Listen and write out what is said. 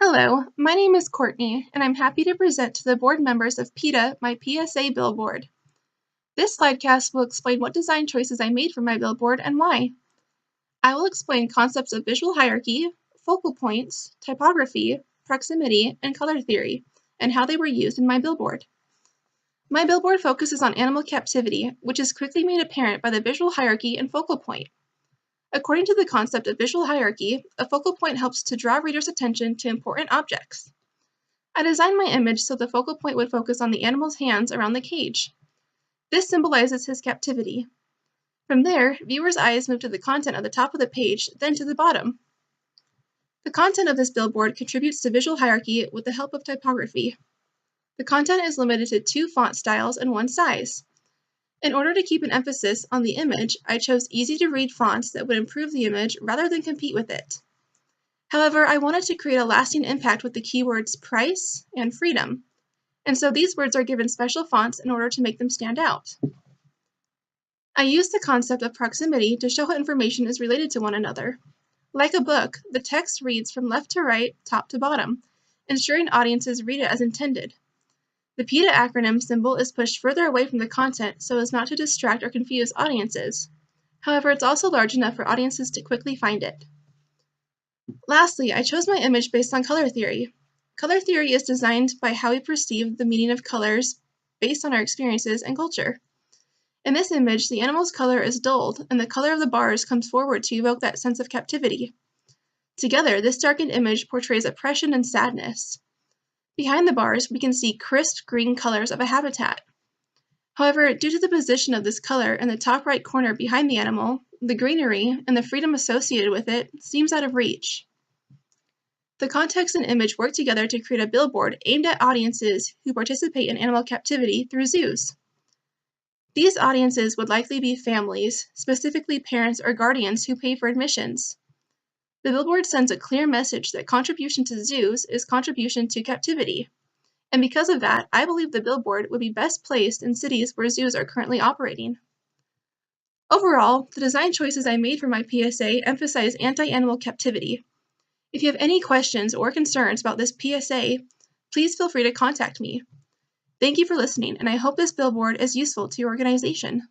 Hello, my name is Courtney, and I'm happy to present to the board members of PETA my PSA Billboard. This slidecast will explain what design choices I made for my billboard and why. I will explain concepts of visual hierarchy, focal points, typography, proximity, and color theory, and how they were used in my billboard. My billboard focuses on animal captivity, which is quickly made apparent by the visual hierarchy and focal point. According to the concept of visual hierarchy, a focal point helps to draw readers' attention to important objects. I designed my image so the focal point would focus on the animal's hands around the cage. This symbolizes his captivity. From there, viewers' eyes move to the content of the top of the page, then to the bottom. The content of this billboard contributes to visual hierarchy with the help of typography. The content is limited to 2 font styles and 1 size. In order to keep an emphasis on the image, I chose easy-to-read fonts that would improve the image rather than compete with it. However, I wanted to create a lasting impact with the keywords price and freedom, and so these words are given special fonts in order to make them stand out. I used the concept of proximity to show how information is related to one another. Like a book, the text reads from left to right, top to bottom, ensuring audiences read it as intended. The PETA acronym symbol is pushed further away from the content so as not to distract or confuse audiences. However, it's also large enough for audiences to quickly find it. Lastly, I chose my image based on color theory. Color theory is designed by how we perceive the meaning of colors based on our experiences and culture. In this image, the animal's color is dulled, and the color of the bars comes forward to evoke that sense of captivity. Together, this darkened image portrays oppression and sadness. Behind the bars, we can see crisp green colors of a habitat. However, due to the position of this color in the top right corner behind the animal, the greenery and the freedom associated with it seems out of reach. The context and image work together to create a billboard aimed at audiences who participate in animal captivity through zoos. These audiences would likely be families, specifically parents or guardians who pay for admissions. The billboard sends a clear message that contribution to zoos is contribution to captivity. And because of that, I believe the billboard would be best placed in cities where zoos are currently operating. Overall, the design choices I made for my PSA emphasize anti-animal captivity. If you have any questions or concerns about this PSA, please feel free to contact me. Thank you for listening, and I hope this billboard is useful to your organization.